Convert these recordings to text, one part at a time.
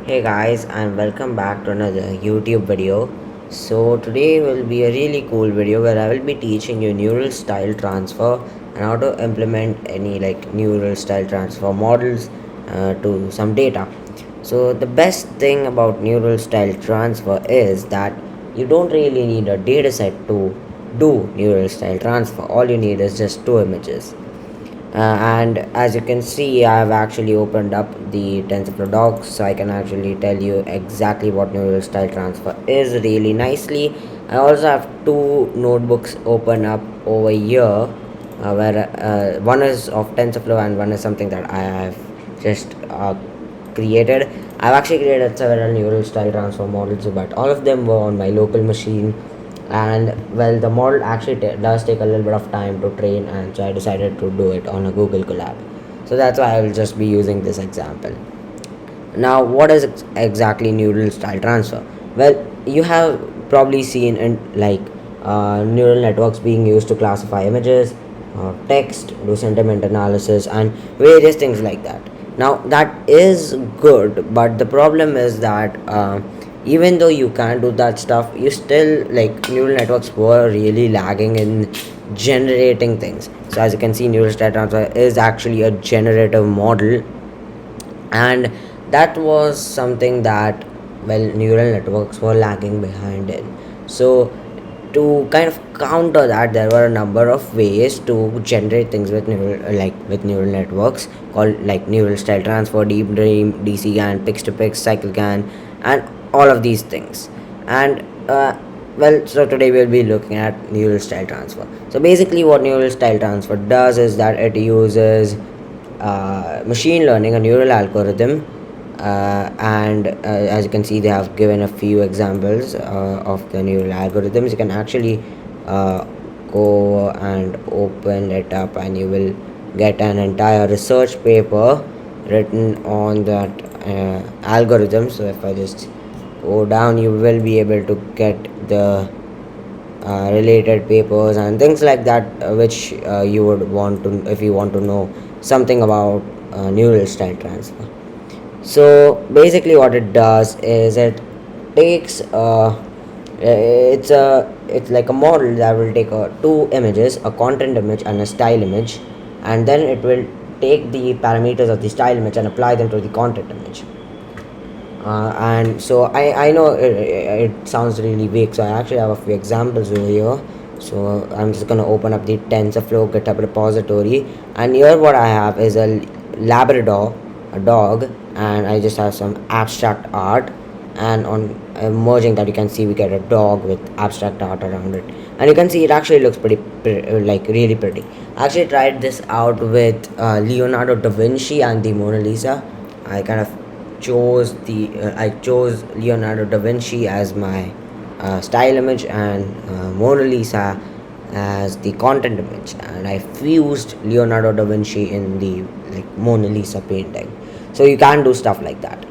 Hey guys, and welcome back to another YouTube video. So today will be a really cool video where I will be teaching you neural style transfer and how to implement any neural style transfer models to some data. So the best thing about neural style transfer is that you don't really need a dataset to do neural style transfer. All you need is just two images. And as you can see, I have actually opened up the TensorFlow docs, so I can actually tell you exactly what neural style transfer is really nicely. I also have two notebooks open up over here, where one is of TensorFlow and one is something that I have just created. I've actually created several neural style transfer models, but all of them were on my local machine, and well, the model actually does take a little bit of time to train, and so I decided to do it on a Google Colab. So that's why I will just be using this example. Now, what is exactly neural style transfer? Well, you have probably seen in neural networks being used to classify images, text, do sentiment analysis, and various things like that. Now, that is good, but the problem is that even though you can do that stuff, you still neural networks were really lagging in generating things. So as you can see, neural style transfer is actually a generative model, and that was something that neural networks were lagging behind in. So to kind of counter that, there were a number of ways to generate things with neural networks, called neural style transfer, deep dream, dcgan, pix to pix, cycle can, and all of these things. And so today we'll be looking at neural style transfer. So basically what neural style transfer does is that it uses machine learning, a neural algorithm, and as you can see, they have given a few examples of the neural algorithms. You can actually uh, go and open it up, and you will get an entire research paper written on that algorithm. So if I just go down, you will be able to get the related papers and things like that, which you would want to, if you want to know something about neural style transfer. So basically what it does is it takes it's like a model that will take two images, a content image and a style image, and then it will take the parameters of the style image and apply them to the content image. And so I know it sounds really vague, so I actually have a few examples over here. So I'm just gonna open up the TensorFlow GitHub repository, and here what I have is a Labrador, a dog, and I just have some abstract art, and on merging that, you can see we get a dog with abstract art around it, and you can see it actually looks really pretty. I actually tried this out with Leonardo da Vinci and the Mona Lisa. I kind of I chose Leonardo da Vinci as my style image, and Mona Lisa as the content image, and I fused Leonardo da Vinci in the Mona Lisa painting. So you can do stuff like that.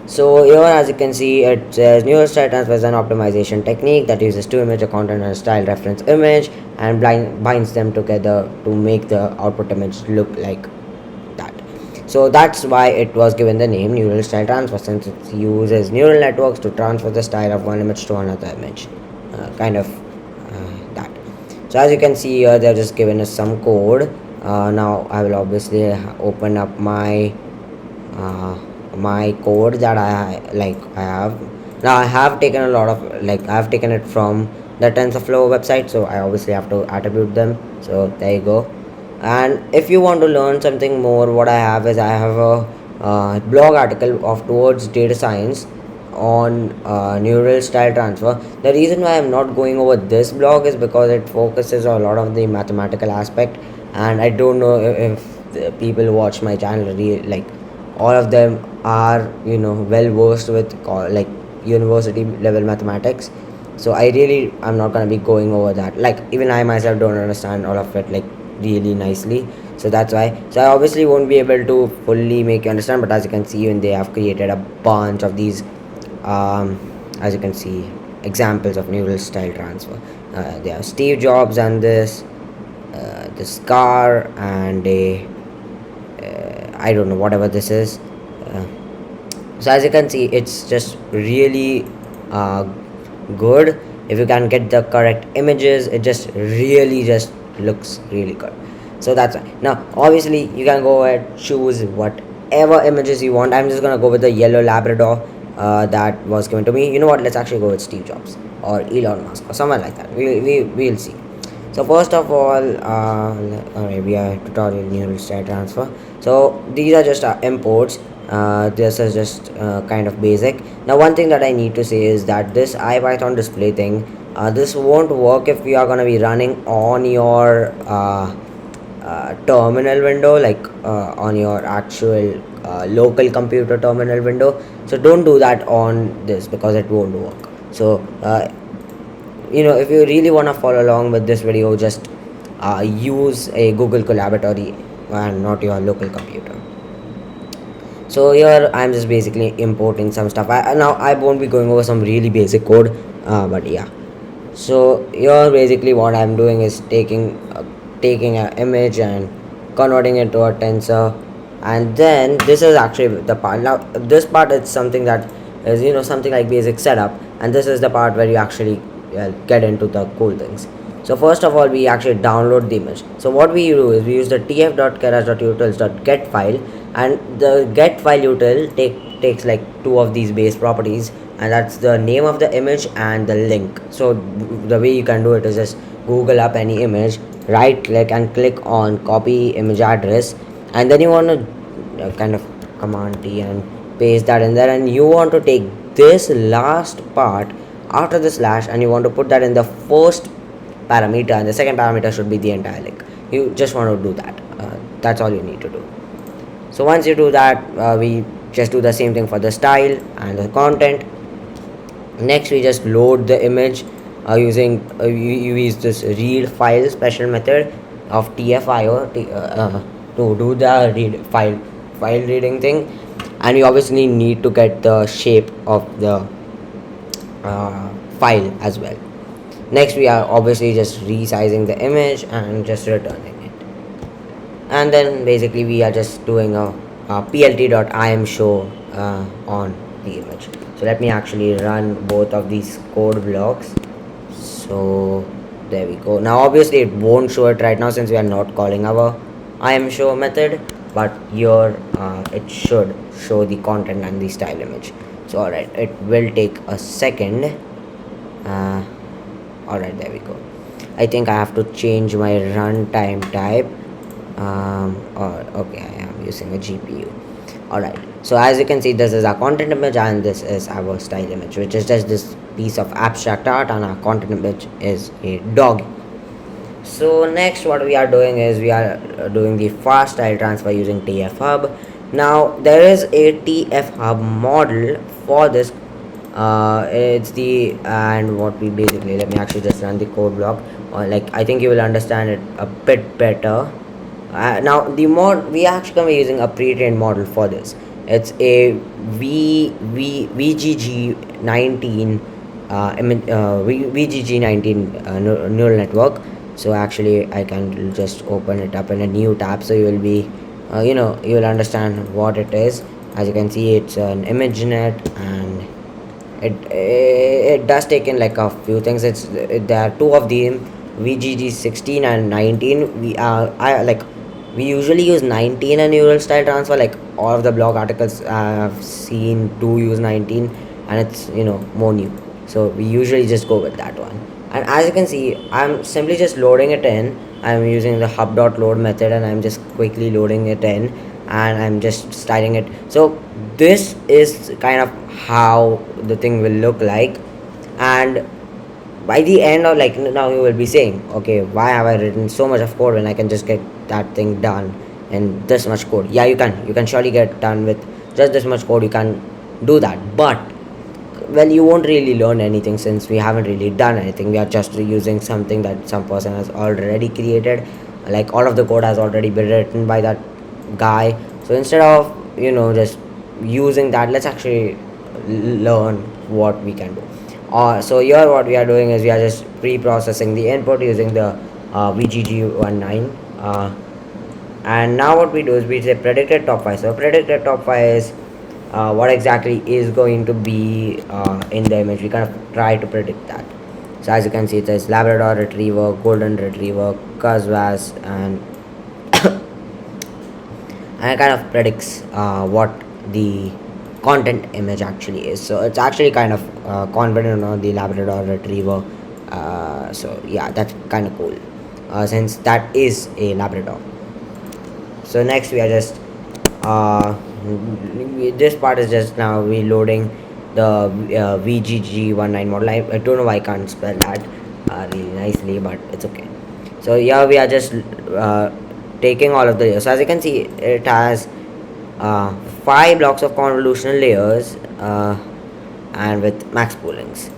So here, as you can see, it says neural style transfer is an optimization technique that uses two image, a content and a style reference image, and binds them together to make the output image look like that. So that's why it was given the name neural style transfer, since it uses neural networks to transfer the style of one image to another image, that. So as you can see here, they're just given us some code. Now I will obviously open up my my code that I have. Now I have taken a lot of I have taken it from the TensorFlow website, so I obviously have to attribute them. So there you go. And if you want to learn something more, what I have is I have a blog article of towards data science on neural style transfer. The reason why I'm not going over this blog is because it focuses on a lot of the mathematical aspect, and I don't know if the people who watch my channel really all of them are well versed with university level mathematics. So I'm not going to be going over that. Even I myself don't understand all of it really nicely. So that's why, so I obviously won't be able to fully make you understand, but as you can see, even they have created a bunch of these as you can see, examples of neural style transfer. They have Steve Jobs and this car, and a I don't know whatever this is. So as you can see, it's just really uh, good. If you can get the correct images, it just really just looks really good. So that's why. Now obviously you can go ahead, choose whatever images you want. I'm just gonna go with the yellow labrador that was given to me. You know what, let's actually go with Steve Jobs or Elon Musk or someone like that. We'll see. So first of all, we are tutorial neural state transfer. So these are just imports. This is just kind of basic. Now one thing that I need to say is that this IPython display thing, this won't work if you are going to be running on your terminal window, like on your actual local computer terminal window. So don't do that on this because it won't work. So if you really want to follow along with this video, just use a Google Collaboratory and not your local computer. So here I'm just basically importing some stuff. Now I won't be going over some really basic code, but yeah. So here basically what I'm doing is taking an image and converting it to a tensor, and then this is actually the part. Now this part is something that is something like basic setup, and this is the part where you actually get into the cool things. So first of all, we actually download the image. So what we do is we use the tf.keras.utils.get file, and the get file util takes like two of these base properties, and that's the name of the image and the link. So the way you can do it is just Google up any image, right click and click on copy image address, and then you want to kind of command T and paste that in there, and you want to take this last part after the slash, and you want to put that in the first parameter, and the second parameter should be the entire link. You just want to do that. That's all you need to do. So once you do that, we just do the same thing for the style and the content. Next we just load the image using you use this read file special method of tfio to do the read file reading thing, and you obviously need to get the shape of the file as well. Next we are obviously just resizing the image and just returning it, and then basically we are just doing a plt.imshow on the image. So let me actually run both of these code blocks. So there we go. Now obviously it won't show it right now since we are not calling our imshow method, but here it should show the content and the style image. So alright, it will take a second. Alright, there we go. I think I have to change my runtime type. Okay, I am using a GPU. Alright, so as you can see, this is our content image and this is our style image, which is just this piece of abstract art, and our content image is a dog. So next what we are doing is we are doing the fast style transfer using TF hub. Now there is a TF hub model for this. It's the and what we basically, let me actually just run the code block, or like I think you will understand it a bit better. Now the mod, we actually gonna be using a pre-trained model for this. It's a VGG19 VGG19 neural network. So actually I can just open it up in a new tab, so you will be you will understand what it is. As you can see, it's an ImageNet, and it does take in like a few things. There are two of them, VGG 16 and 19. We usually use 19 and neural style transfer. Like all of the blog articles I've seen do use 19, and it's more new, so we usually just go with that one. And as you can see, I'm simply just loading it in. I'm using the hub.load method, and I'm just quickly loading it in, and I'm just styling it. So this is kind of how the thing will look like, and by the end of, like, now you will be saying, okay, why have I written so much of code when I can just get that thing done in this much code? Yeah, you can surely get done with just this much code. You can do that, but well, you won't really learn anything since we haven't really done anything. We are just using something that some person has already created. Like all of the code has already been written by that guy. So instead of just using that, let's actually learn what we can do. So here what we are doing is we are just pre-processing the input using the VGG19, and now what we do is we say predicted top 5. So predicted top 5 is what exactly is going to be in the image. We kind of try to predict that. So as you can see, it says Labrador Retriever, Golden Retriever, Casvas, and it kind of predicts what the content image actually is. So it's actually kind of confident on the Labrador Retriever. So yeah, that's kind of cool since that is a Labrador. So next we are just uh, this part is just now reloading the VGG19 model. I don't know why I can't spell that really nicely, but it's okay. So here we are just taking all of the layers. So as you can see, it has uh, 5 blocks of convolutional layers and with max poolings.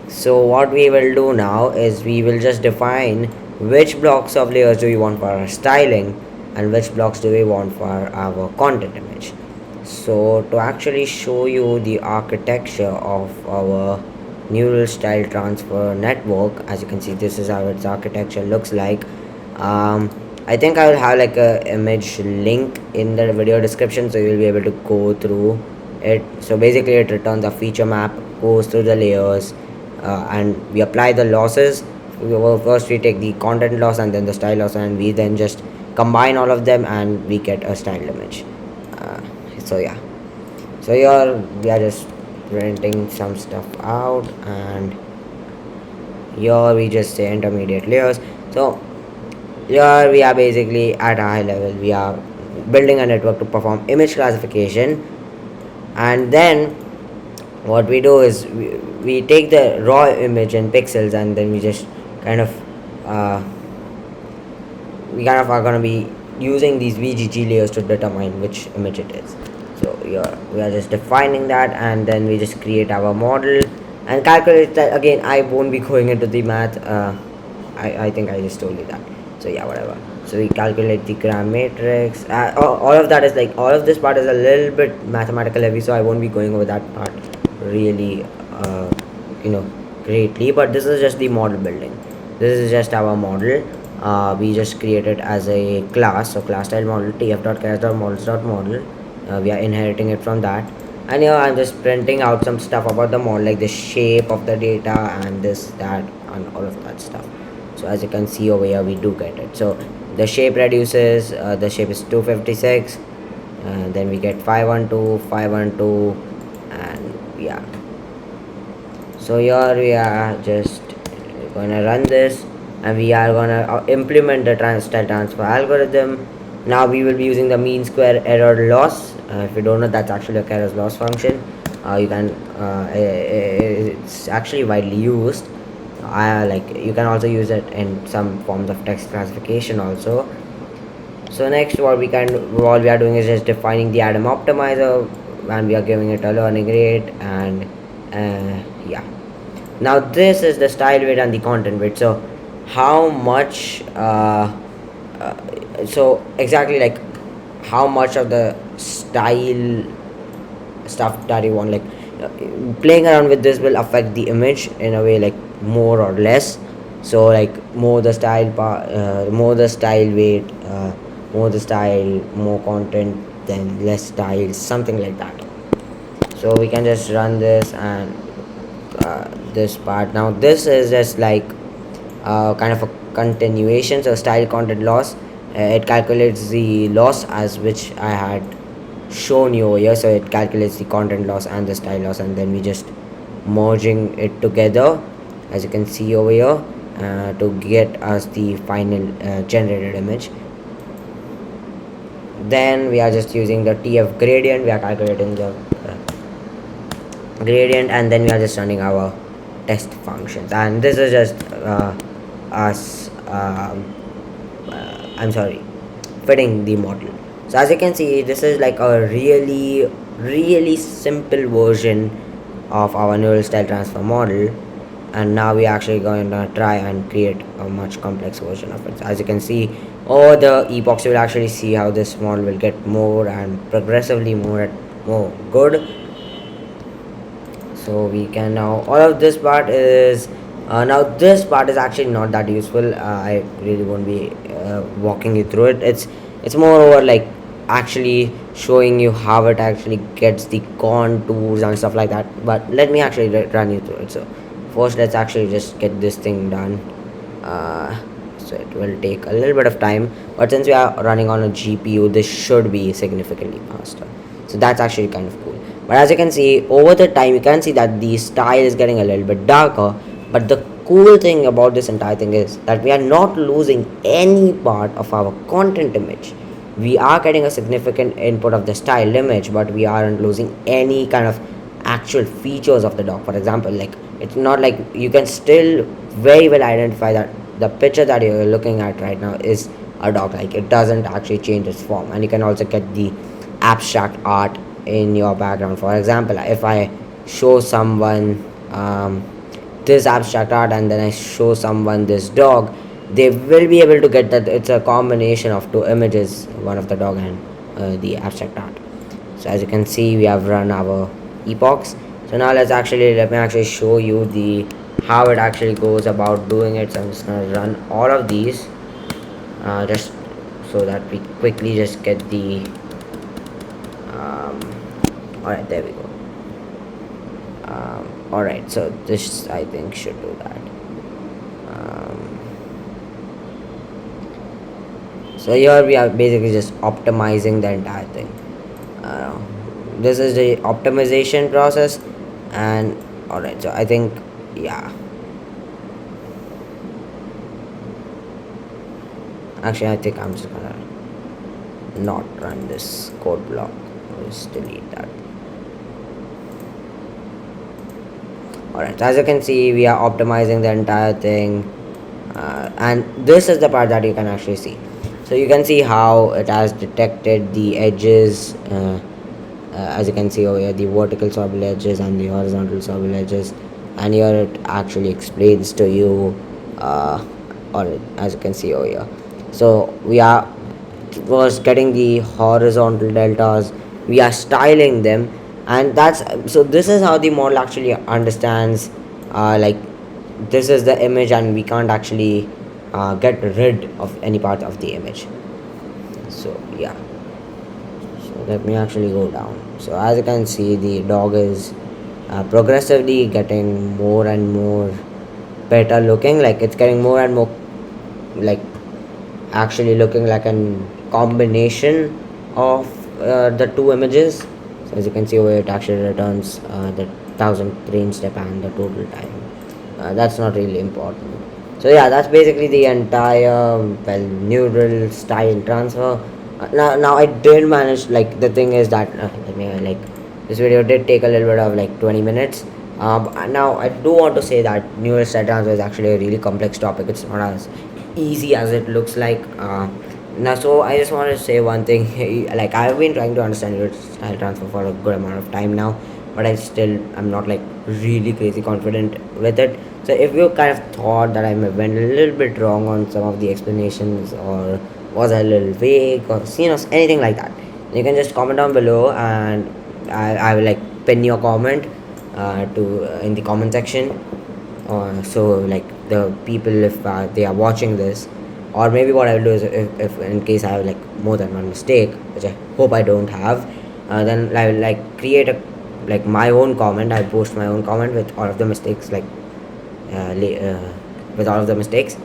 So what we will do now is we will just define which blocks of layers do we want for our styling and which blocks do we want for our content image. So to actually show you the architecture of our neural style transfer network, as you can see, this is how its architecture looks like. I think I will have like a image link in the video description, so you'll be able to go through it. So basically it returns a feature map, goes through the layers, and we apply the losses. First we take the content loss and then the style loss, and we then just combine all of them and we get a styled image. uh, so yeah, so here we are just printing some stuff out, and here we just say intermediate layers. So here we are basically at a high level, we are building a network to perform image classification, and then what we do is we take the raw image in pixels, and then we just kind of uh, we kind of are going to be using these VGG layers to determine which image it is. So yeah, we are just defining that, and then we just create our model and calculate that. Again, I won't be going into the math. I think I just told you that. So yeah, whatever. So we calculate the gram matrix. All of that is like, all of this part is a little bit mathematical heavy, so I won't be going over that part really you know greatly. But this is just the model building. This is just our model. We just create it as a class. So class style model tf.class.models.model. We are inheriting it from that, and here I'm just printing out some stuff about the model, like the shape of the data and this, that, and all of that stuff. So as you can see over here, we do get it. So the shape reduces, the shape is 256, and then we get 512, 512, and yeah. So here we are just gonna run this, and we are gonna implement the style transfer algorithm. Now we will be using the mean square error loss. If you don't know, that's actually a Keras loss function. You can it's actually widely used. Like you can also use it in some forms of text classification also. So next, what we are doing is just defining the Adam optimizer, and we are giving it a learning rate, and yeah. Now this is the style weight and the content weight. So how much so exactly like how much of the style stuff that you want, like uh, playing around with this will affect the image in a way, like more or less. So like more the style weight, more the style, more content, then less style, something like that. So we can just run this, and this part, now this is just like kind of a continuation. So style content loss, it calculates the loss as which I had shown you over here. So it calculates the content loss and the style loss, and then we just merging it together, as you can see over here, to get us the final generated image. Then we are just using the TF gradient, we are calculating the gradient, and then we are just running our test functions, and this is just us I'm sorry, fitting the model. So as you can see, this is like a really simple version of our neural style transfer model, and now we're actually going to try and create a much complex version of it. So as you can see, over the epochs, you will actually see how this model will get more and progressively more good. So we can now, all of this part is now this part is actually not that useful. I really won't be walking you through it. It's more over like actually showing you how it actually gets the contours and stuff like that, but let me actually run you through it. So first let's actually just get this thing done. uh, so it will take a little bit of time, but since we are running on a GPU, this should be significantly faster. So that's actually kind of cool. But as you can see, over the time you can see that the style is getting a little bit darker. But the cool thing about this entire thing is that we are not losing any part of our content image. We are getting a significant input of the styled image, but we aren't losing any kind of actual features of the dog. For example, like, it's not like you can still very well identify that the picture that you're looking at right now is a dog. Like, it doesn't actually change its form, and you can also get the abstract art in your background. For example, if I show someone this abstract art and then I show someone this dog, they will be able to get that it's a combination of two images, one of the dog and the abstract art. So as you can see, we have run our epochs. So now let me actually show you the how it actually goes about doing it. So I'm just gonna run all of these, just so that we quickly just get the um, all right, there we go. All right, so this I think should do that. um, so here we are basically just optimizing the entire thing. uh, this is the optimization process. And all right, so I think, yeah, actually I think I'm just gonna not run this code block. Just delete that. Alright, so as you can see, we are optimizing the entire thing, and this is the part that you can actually see. So you can see how it has detected the edges, as you can see over here, the vertical sorble edges and the horizontal sorble edges, and here it actually explains to you, or as you can see over here. So we are first getting the horizontal deltas, we are styling them, and that's so this is how the model actually understands, like, this is the image and we can't actually get rid of any part of the image. So yeah, so let me actually go down. So as you can see, the dog is progressively getting more and more better looking. Like, it's getting more and more, like, actually looking like a combination of the two images. So as you can see over here, it actually returns the 1,000 train step and the total time. That's not really important. So yeah, that's basically the entire, well, neural style transfer. Now I did manage, like, the thing is that let me, like, this video did take a little bit of like 20 minutes. Now I do want to say that neural style transfer is actually a really complex topic. It's not as easy as it looks like. Now, so I just want to say one thing. Like, I've been trying to understand neural style transfer for a good amount of time now, but I'm not like really crazy confident with it. So if you kind of thought that I went a little bit wrong on some of the explanations, or was a little vague, or anything like that, you can just comment down below, and I will like pin your comment to in the comment section. So like, the people, if they are watching this, or maybe what I will do is, if in case I have like more than one mistake, which I hope I don't have, then I will like create a, like, my own comment. I post my own comment with all of the mistakes, like, with all of the mistakes,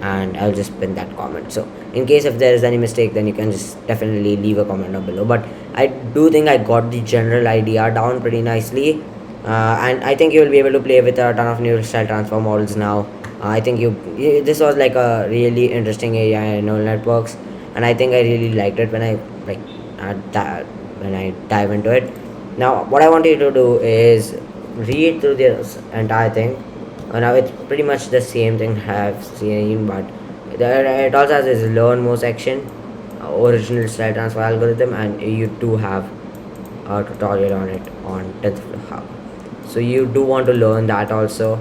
and I'll just pin that comment. So in case if there is any mistake, then you can just definitely leave a comment down below. But I do think I got the general idea down pretty nicely, and I think you will be able to play with a ton of neural style transform models now. I think this was like a really interesting area in neural networks, and I think I really liked it when I, like, when I dive into it. Now what I want you to do is read through this entire thing. Now it's pretty much the same thing I've seen, but it also has this learn more section, original style transfer algorithm, and you do have a tutorial on it on Tensorflow. So you do want to learn that also.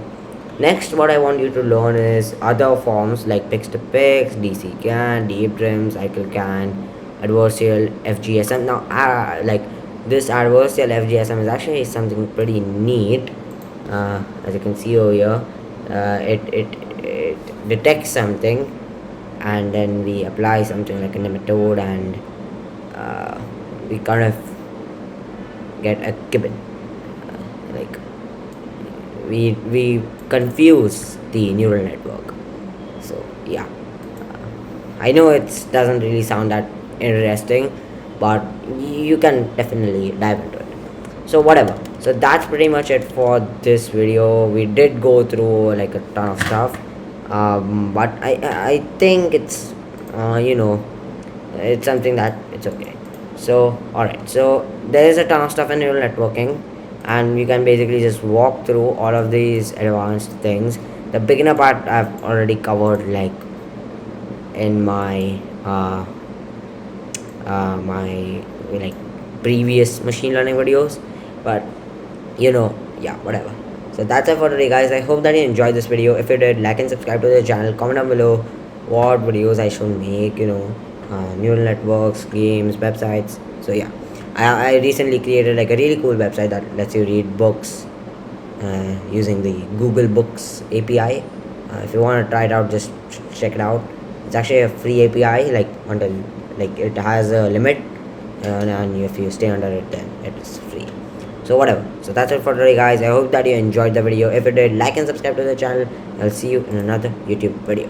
Next, what I want you to learn is other forms like pix to pix, DC can, deep trim, cycle can, adversarial FGSM. Now, like, this adversarial FGSM is actually something pretty neat. As you can see over here, it detects something, and then we apply something like a nematode, and uh, we kind of get a gibbon, like we confuse the neural network. So yeah, I know it doesn't really sound that interesting, but you can definitely dive into it. So whatever. So that's pretty much it for this video. We did go through like a ton of stuff, but I think it's it's something that it's okay. So alright. So there is a ton of stuff in neural networking, and you can basically just walk through all of these advanced things. The beginner part I've already covered, like in my like previous machine learning videos, but yeah, whatever. So that's it for today, guys. I hope that you enjoyed this video. If you did, like and subscribe to the channel. Comment down below what videos I should make, neural networks, games, websites. So yeah, I recently created like a really cool website that lets you read books using the Google Books API. If you want to try it out, just check it out. It's actually a free API, like until like it has a limit, and if you stay under it, then it's free. So whatever. So that's it for today, guys. I hope that you enjoyed the video. If you did, like and subscribe to the channel. I'll see you in another YouTube video.